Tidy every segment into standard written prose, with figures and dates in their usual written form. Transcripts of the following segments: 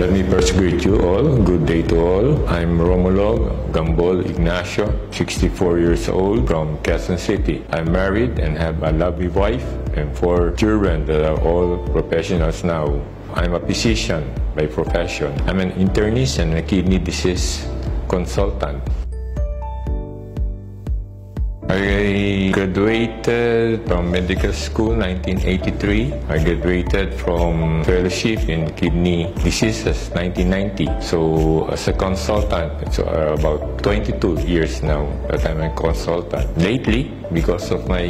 Let me first greet you all. Good day to all. I'm Romulo Gambol Ignacio, 64 years old from Quezon City. I'm married and have a lovely wife and 4 children that are all professionals now. I'm a physician by profession. I'm an internist and a kidney disease consultant. I graduated from medical school 1983. I graduated from fellowship in kidney diseases 1990. So as a consultant, it's about 22 years now that I'm a consultant. Lately, because of my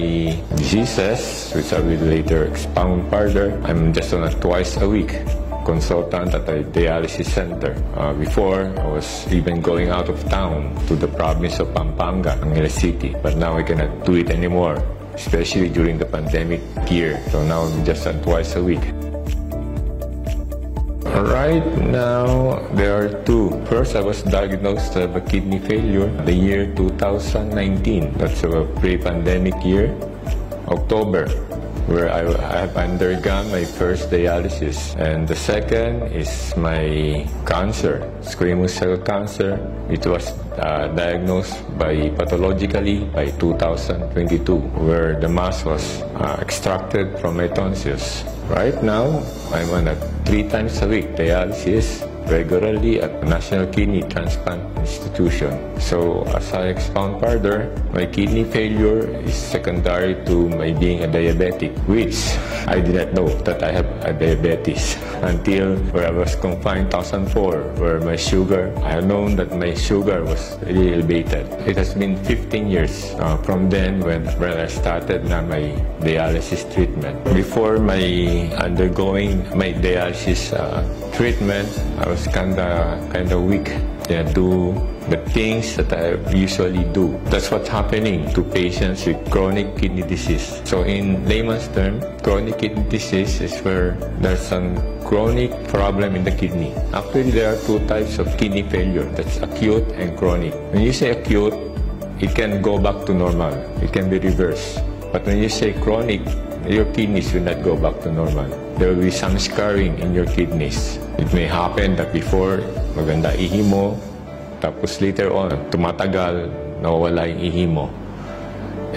diseases, which I will later expound further, I'm just on a twice a week consultant at a dialysis center. Before, I was even going out of town to the province of Pampanga, Angeles City. But now I cannot do it anymore, especially during the pandemic year. So now I'm just on twice a week. Right now, there are 2. First, I was diagnosed with a kidney failure the year 2019. That's a pre-pandemic year, October, where I have undergone my first dialysis. And the second is my cancer, squamous cell cancer. It was diagnosed pathologically by 2022, where the mass was extracted from my tonsils. Right now, I'm on a 3 times a week dialysis regularly at the National Kidney Transplant Institution. So as I expound further, my kidney failure is secondary to my being a diabetic, which I did not know that I have a diabetes until where I was confined 2004, where my sugar, I had known that my sugar was really elevated. It has been 15 years from then when I started my dialysis treatment. Before my undergoing my dialysis treatment, I was kind of weak. I do the things that I usually do. That's what's happening to patients with chronic kidney disease. So in layman's term, chronic kidney disease is where there's some chronic problem in the kidney. Actually, there are 2 types of kidney failure. That's acute and chronic. When you say acute, it can go back to normal. It can be reversed. But when you say chronic, your kidneys will not go back to normal. There will be some scarring in your kidneys. It may happen that before, maganda ihi mo, tapos later on, tumatagal, nawawala yung ihi mo.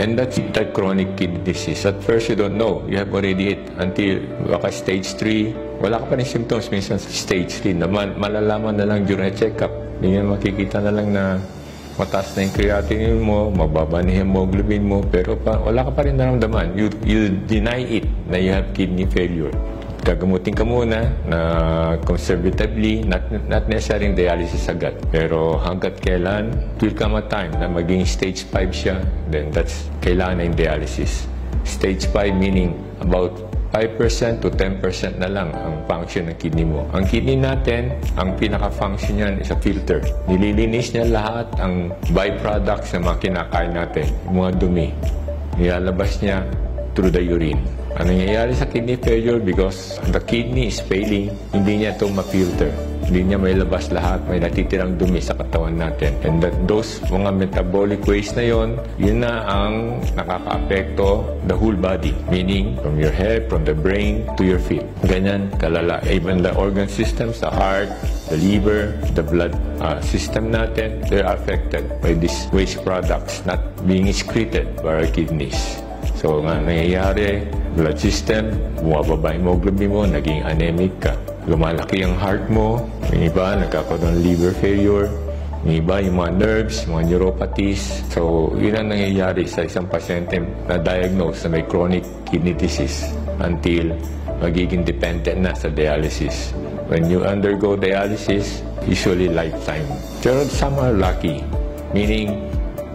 And that's that chronic kidney disease. At first, you don't know. You have already it until baka stage 3. Wala ka pa rin symptoms. Minsan stage 3 na malalaman na lang during a check-up. Hindi nga makikita na lang na mataas na yung creatinine mo, mababa na yung hemoglobin mo, pero wala ka pa rin naramdaman. You deny it na you have kidney failure. Gagamutin ka muna na conservatively, not necessarily dialysis agad. Pero hanggat kailan, will come a time na maging stage 5 siya, then that's kailangan na yung dialysis. Stage 5 meaning about 5% to 10% na lang ang function ng kidney mo. Ang kidney natin, ang pinaka-function niyan is a filter. Nililinis niya lahat ang byproducts na mga kinakain natin, yung mga dumi. Nilalabas niya through the urine. Ano nangyayari sa kidney failure? Because the kidney is failing, hindi niya ito ma-filter. Hindi niya may labas lahat, may natitirang dumi sa katawan natin. And that those mga metabolic waste na yon, yun na ang nakaka-apekto the whole body. Meaning, from your head, from the brain, to your feet. Ganyan, kalala. Even the organ systems, the heart, the liver, the blood system natin, they're affected by these waste products not being excreted by our kidneys. So, nga nangyayari, blood system, bumababa yung hemoglobin mo, naging anemic ka. Lumalaki ang heart mo, yung iba, nagkakaroon ng liver failure, yung iba, yung mga nerves, mga neuropathies. So, yun ang nangyayari sa isang pasyente na diagnosed na may chronic kidney disease until magiging dependent na sa dialysis. When you undergo dialysis, usually lifetime. Pero some are lucky, meaning,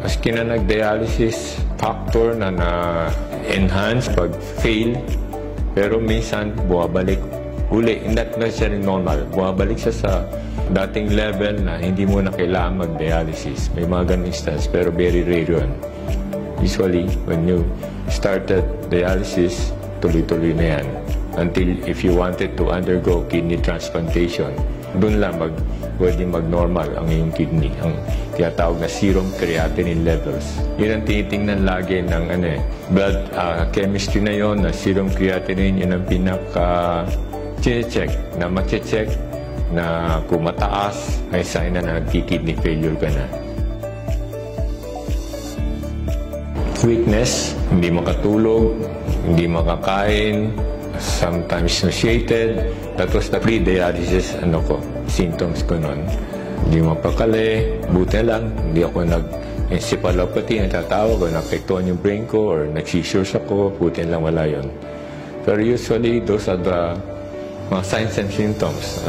maski na nag-dialysis, factor na na-enhance pag fail, pero minsan buwabalik uli, not necessarily normal. Bumabalik siya sa dating level na hindi mo na kailangan mag-dialysis. May mga ganun instance, pero very rare yun. Usually, when you started dialysis, tuloy-tuloy na yan. Until if you wanted to undergo kidney transplantation, doon lang pwede mag-normal ang iyong kidney, ang tinatawag na serum creatinine levels. Yun ang tinitingnan lagi ng blood chemistry na yon, na serum creatinine, yun ang pinaka-check, na ma-check na kung mataas, may sign na nagki-kidney failure ka na. Weakness, hindi makatulog, hindi makakain, sometimes nauseated. That was the pre-dialysis symptoms ko noon. Hindi mapakali, buti lang, hindi ako encephalopathy, natatawag o naapektuhan yung brain ko or nag-seizures ako, buti lang wala yun. Pero usually, those are the mga signs and symptoms.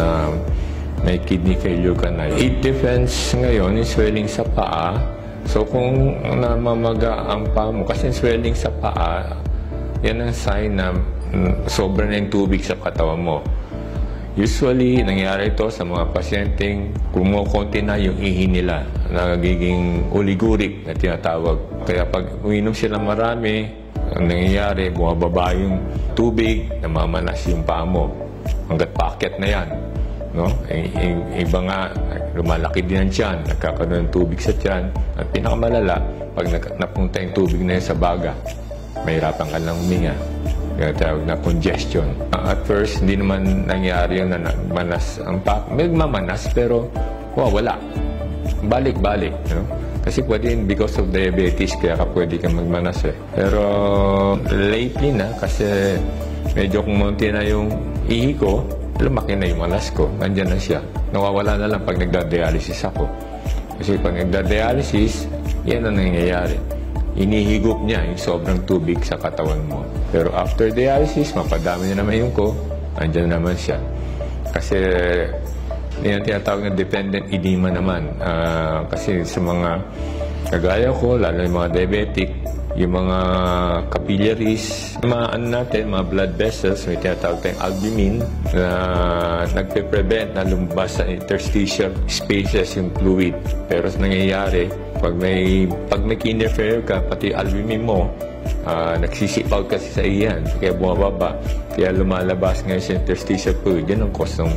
May kidney failure ka na. It depends ngayon yung swelling sa paa. So kung namamaga ang paa mo, kasi swelling sa paa, yan ang sign na sobra na yung tubig sa katawan mo. Usually, nangyayari ito sa mga pasyenteng kumukonti na yung ihi nila, nagiging oliguric na tinatawag. Kaya pag uminom sila marami, ang nangyayari, bumababa yung tubig, namamanas yung paa mo. Hanggat paakyat na yan. No? Iba nga, lumalaki din ang tiyan, nagkakaroon ng tubig sa tiyan. At pinakamalala, pag napunta yung tubig na yun sa baga, mahirapan ka lang huminga. Kaya tawag na congestion. At first, hindi naman nangyari yung nagmanas ang paa. May mamanas, pero wala. Balik-balik. You know? Kasi pwede because of diabetes, kaya ka pwede kang magmanas eh. Pero lately na, kasi medyo kumunti na yung ihi ko, lumaki na yung malas ko. Nandiyan na siya. Nawawala na lang pag nagda-dialysis ako. Kasi pag nagda-dialysis, yan ang nangyayari. Inihigop niya yung sobrang tubig sa katawan mo. Pero after dialysis, mapadami na naman yung ko, andyan naman siya. Kasi yan tinatawag na dependent edema naman. Kasi sa mga kagaya ko, lalo yung mga diabetic, yung mga capillaries, mga blood vessels, may tinatawag tayong albumin na nagpe-prevent na lumabas sa interstitial spaces yung fluid. Pero nangyayari, pag may interfere ka, pati albumin mo, nagsisipaw kasi sa iyan, kaya bumababa, kaya lumalabas ngayon sa interstitial fluid. Yan ang cause ng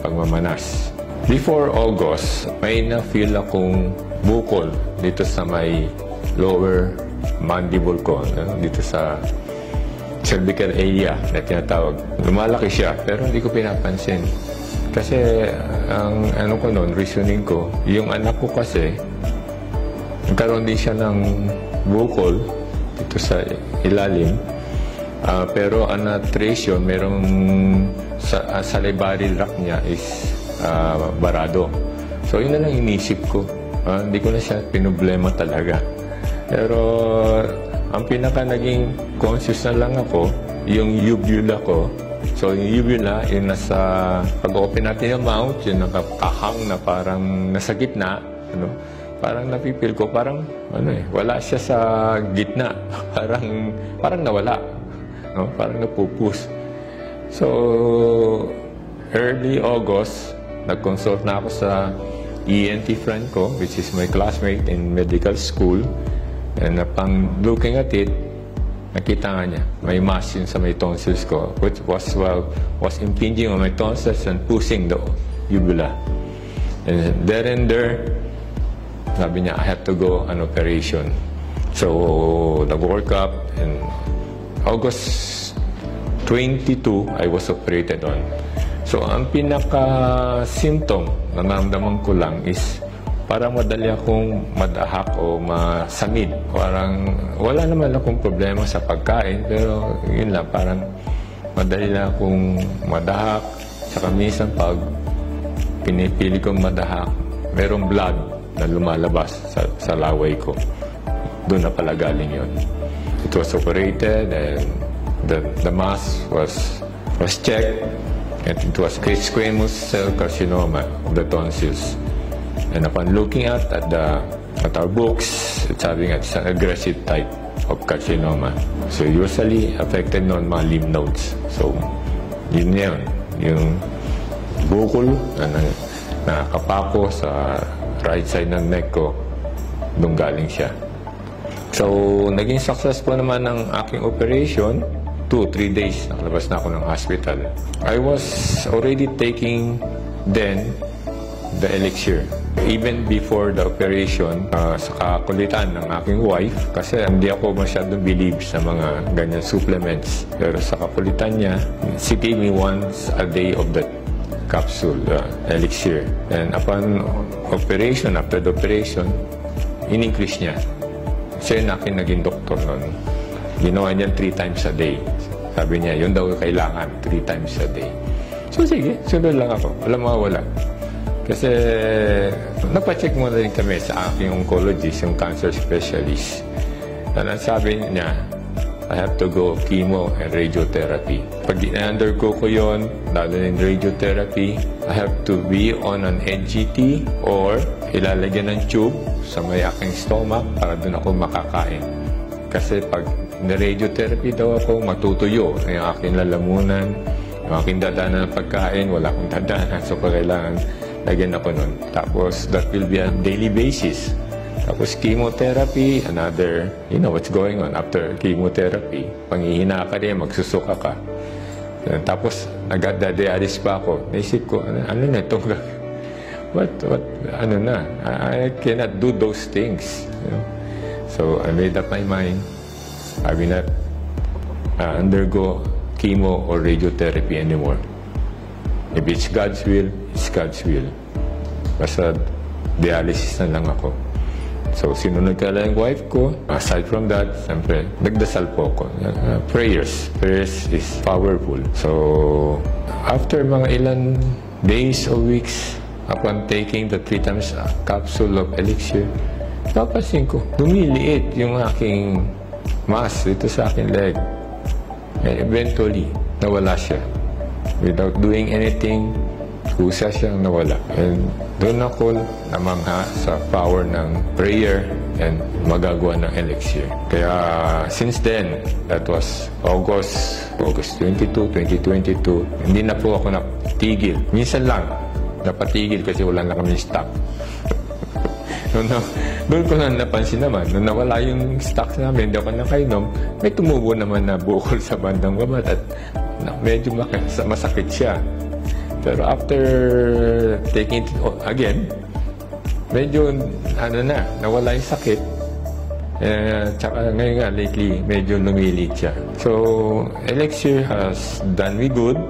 pagmamanas. Before August, may na-feel akong bukol dito sa may lower mandible ko, dito sa cervical area na tinatawag. Lumalaki siya, pero hindi ko pinapansin. Kasi ang reasoning ko, yung anak ko kasi, nagkaroon din siya ng bukol dito sa ilalim. Pero ang na-trace yun, merong salivary tract niya is barado. So yun na lang inisip ko. Hindi ko na siya pinoblema talaga. Pero ang pinaka naging conscious na lang ako, yung uvula ko. So yung uvula, yung nasa, pag-open natin yung mouth, yung nakakahang na parang nasa gitna, parang napipil ko, parang wala siya sa gitna. parang nawala. Parang napupus. So, early August, nag-consult na ako sa ENT friend ko, which is my classmate in medical school. And upon looking at it, nakita nga niya, may mass yun sa may tonsils ko, which was impinging on my tonsils and pushing the uvula. And there, sabi niya, I have to go on operation. So, nag-work up, and August 22, I was operated on. So, ang pinaka-symptom na naramdaman ko lang is parang madali akong madahak o masamid. Parang wala naman akong problema sa pagkain, pero yun lang, parang madali lang akong madahak. Saka minsan pag pinipili kong madahak, merong blood na lumalabas sa laway ko. Doon na pala galing yun. It was operated and the mass was checked, and it was squamous cell carcinoma of the tonsils. And upon looking at our books, it's having it's an aggressive type of carcinoma. So usually affected non mga lymph nodes. So yun yung bukol na nakapako sa right side ng neck ko, doon galing siya. So naging successful naman ang aking operation. 2-3 days, nakalabas na ako ng hospital. I was already taking then the elixir. Even before the operation, sa kakulitan ng aking wife, kasi hindi ako masyadong believe sa mga ganyan supplements. Pero sa kakulitan niya, she gave me once a day of that capsule, elixir. And upon operation, after the operation, in-increase niya. Siya yung akin naging doktor noon. Ginawa niya 3 times a day. Sabi niya, yun daw kailangan, 3 times a day. So sige, sunod lang ako. Walang mawala. Kasi napacheck muna rin kami sa aking oncologist, yung cancer specialist. And sabi niya, I have to go chemo and radiotherapy. Pag i-undergo ko yun, lalo in radiotherapy, I have to be on an NGT or ilalagyan ng tube sa may aking stomach para doon ako makakain. Kasi pag na-radiotherapy daw ako, matutuyo yung aking lalamunan, yung aking dadaanan ng pagkain, wala akong dadaanan. So, kailangan lagyan ako nun. Tapos, that will be a daily basis. Tapos, chemotherapy, another, you know what's going on after chemotherapy. Panghihina ka rin, magsusuka ka. Tapos, nag-dialysis pa ako. Naisip ko, ano na itong ano na, I cannot do those things. You know? So, I made up my mind. I will not undergo chemo or radiotherapy anymore. If it's God's will, it's God's will. Basta dialysis na lang ako. So, sinunod ka lang yung wife ko. Aside from that, siyempre, nagdasal po ako. Prayers. Prayers is powerful. So, after mga ilan days or weeks, upon taking the 3 times capsule of elixir, napapansin ko, lumiliit yung aking mass dito sa aking leg. And eventually, nawala siya. Without doing anything, kusa siyang nawala. And doon ako namangha sa power ng prayer and magagawa ng elixir. Kaya since then, that was August 22, 2022, hindi na po ako natigil. Minsan lang, napatigil kasi wala na kami stock. Doon ko na napansin naman, nung nawala yung stocks namin, hindi ako nakainom, may tumubo naman na bukol sa bandang baba at medyo masakit siya. Pero after taking it again, medyo nawala yung sakit. Tsaka ngayon nga, lately, medyo lumilit siya. So, elixir has done me good.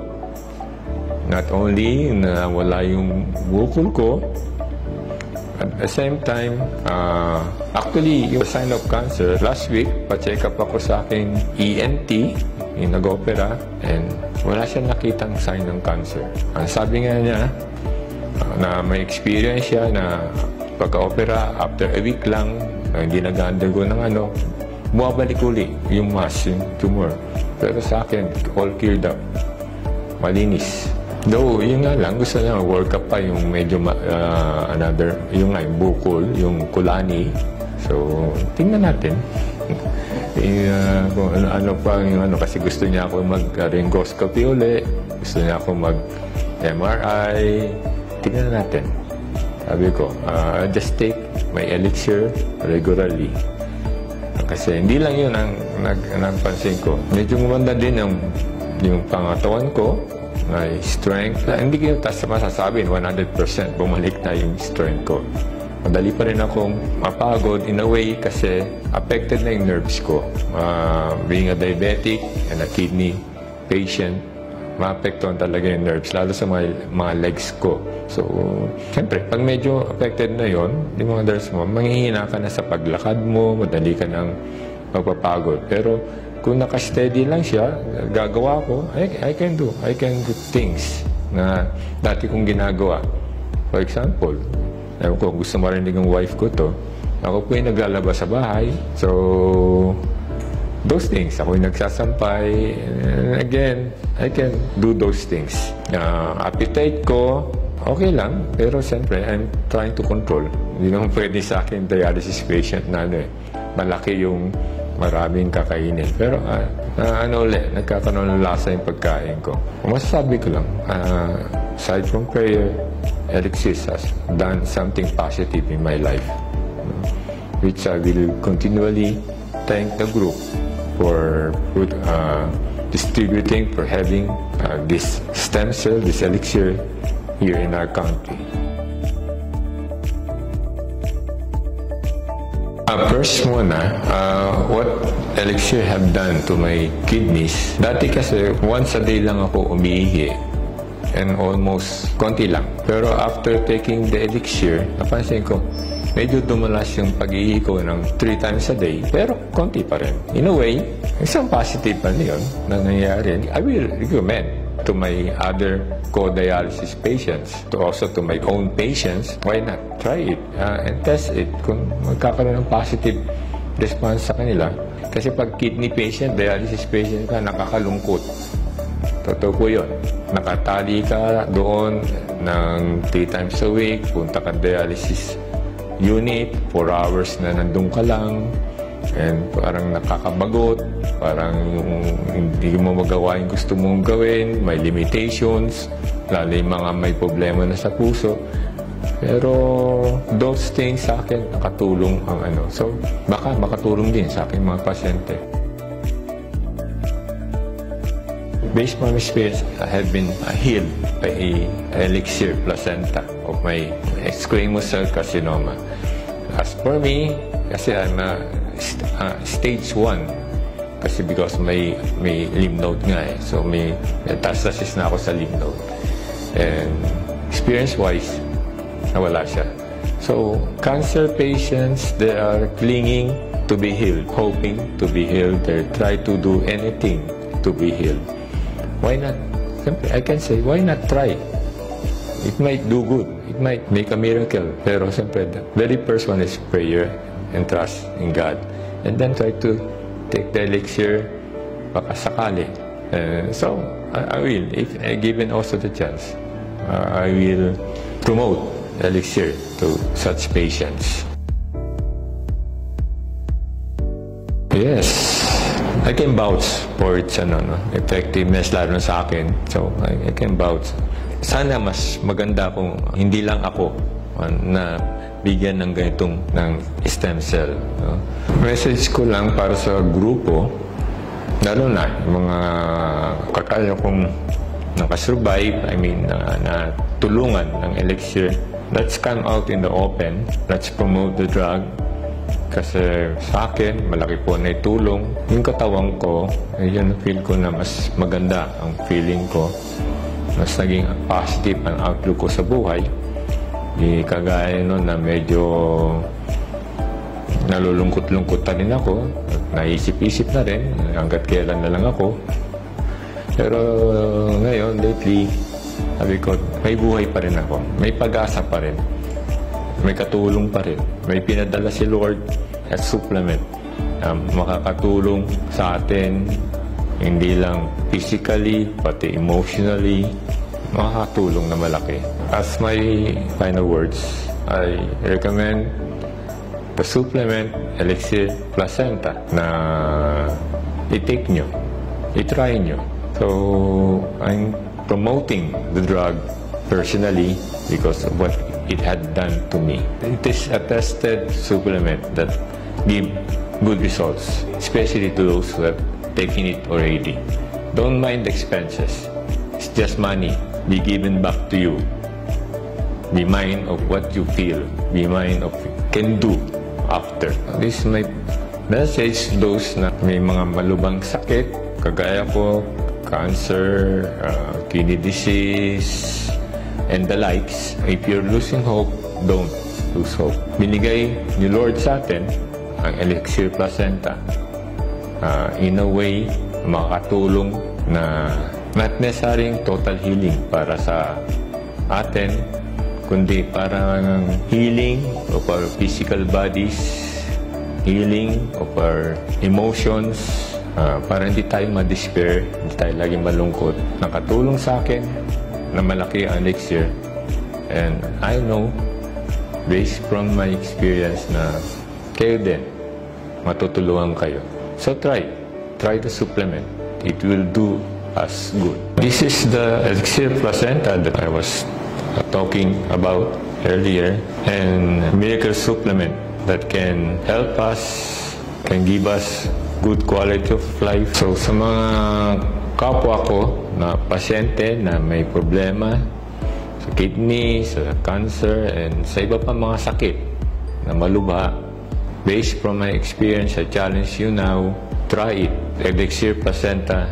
Not only na wala yung bukol ko, at the same time, actually, yung sign of cancer, last week, pa-check up ako sa aking ENT, yung nag-opera, and wala siyang nakitang sign ng cancer. Ang sabi nga niya, na may experience siya na pagka-opera, after a week lang, na hindi nag-undergo ng bumabalik uli yung mass, yung tumor. Pero sa akin, all cleared up. Malinis. Though, yun nga lang, gusto niya work up pa yung medyo yung bukol, yung kulani. So, tingnan natin. Kung ano pa yung kasi gusto niya ako mag-laryngoscopy uli, gusto niya ako mag-MRI. Tingnan natin. Sabi ko, just take my elixir regularly. Kasi hindi lang yun ang nagpansin ko. Medyo gumanda din yung pangatawan ko. May strength. Hindi ko masasabi 100% bumalik na yung strength ko. Madali pa rin akong mapagod in a way kasi affected na yung nerves ko. Being a diabetic and a kidney patient, maapektuhan talaga yung nerves, lalo sa mga legs ko. So, siyempre, pag medyo affected na yon, yung mga nerves mo, manghihina ka na sa paglakad mo, madali ka ng magpapagod. Pero, kung naka-steady lang siya, gagawa ko, I can do things na dati kong ginagawa. For example, gusto marinig ng wife ko to, ako po yung naglalabas sa bahay. So, those things, ako yung nagsasampay. And again, I can do those things. Appetite ko, okay lang, pero siyempre, I'm trying to control. Hindi naman pwede sa akin dialysis patient na malaki yung maraming kakainin. Pero nagkakaroon ng lasa yung pagkain ko. Masasabi ko lang, aside from prayer, elixir has done something positive in my life, which I will continually thank the group for distributing, for having this stem cell, this elixir here in our country. First muna, what elixir have done to my kidneys. Dati kasi, once a day lang ako umiihi. and almost konti lang. Pero after taking the elixir, napansin ko, medyo dumalas yung pag-ihi ko ng 3 times a day, pero konti pa rin. In a way, isang positive pa yun na nangyayari. I will recommend to my other co-dialysis patients, also to my own patients, why not? Try it and test it kung magkakaroon ng positive response sa kanila. Kasi pag kidney patient, dialysis patient ka, nakakalungkot. Totoo po yun. Nakatali ka doon ng 3 times a week, punta ka dialysis unit, 4 hours na nandun ka lang, and parang nakakabagot, parang hindi mo magawa yung gusto mong gawin, may limitations, lalo yung mga may problema na sa puso. Pero those things sa akin nakatulong ang ano. So baka makatulong din sa aking mga pasyente. Based on my experience, I have been healed by elixir placenta of my squamous cell carcinoma. As for me, kasi I'm stage 1, kasi because may lymph node nga eh. So may metastasis na ako sa lymph node. And experience-wise, nawala siya. So cancer patients, they are clinging to be healed, hoping to be healed. They try to do anything to be healed. Why not? I can say, why not try? It might do good. It might make a miracle. Pero siyempre, the very first one is prayer and trust in God. And then try to take the elixir baka sakali. So, I will, if given also the chance, I will promote elixir to such patients. Yes. I can vouch for its effectiveness lalo na sa akin. So, I can vouch. Sana mas maganda kung hindi lang ako na bigyan ng ganitong ng stem cell. No? Message ko lang para sa grupo, lalo na yung mga kakaya kong nakasurvive, I mean, na tulungan ng elixir. Let's come out in the open. Let's promote the drug. Kasi sa akin, malaki po na itulong. Yung katawan ko, yun feel ko na mas maganda ang feeling ko. Mas naging positive ang outlook ko sa buhay. Di kagaya nun na medyo nalulungkot-lungkot na rin ako. Naisip-isip na rin hanggat kailan na lang ako. Pero ngayon, lately, sabi ko, may buhay pa rin ako. May pag-asa pa rin. May katulong pa rin. May pinadala si Lord as supplement. Makakatulong sa atin, hindi lang physically, pati emotionally, makakatulong na malaki. As my final words, I recommend the supplement Elixir Placenta na i-take nyo, i-try nyo. So, I'm promoting the drug personally because of what it had done to me. It is a tested supplement that give good results, especially to those who have taken it already. Don't mind the expenses. It's just money. Be given back to you. Be mind of what you feel. Be mind of can do after. This is my message to those na may mga malubang sakit, kagaya ko, cancer, kidney disease, and the likes. If you're losing hope, don't lose hope. Binigay ni Lord sa atin ang Elixir Placenta. In a way, makakatulong na not necessarily total healing para sa atin, kundi parang healing of our physical bodies, healing of our emotions, para hindi tayo ma-despair, hindi tayo laging malungkot. Nakatulong sa akin na malaki ang elixir. And I know, based from my experience, na kayo din, matutulungan kayo. So try the supplement. It will do us good. This is the Elixir Placenta that I was talking about earlier, and miracle supplement that can help us, can give us good quality of life. So sa mga kapwa ko na pasyente na may problema sa kidney, sa cancer, and sa iba pa mga sakit na malubha, based from my experience, I challenge you now, try it. Elixir Placenta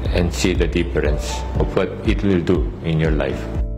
and see the difference of what it will do in your life.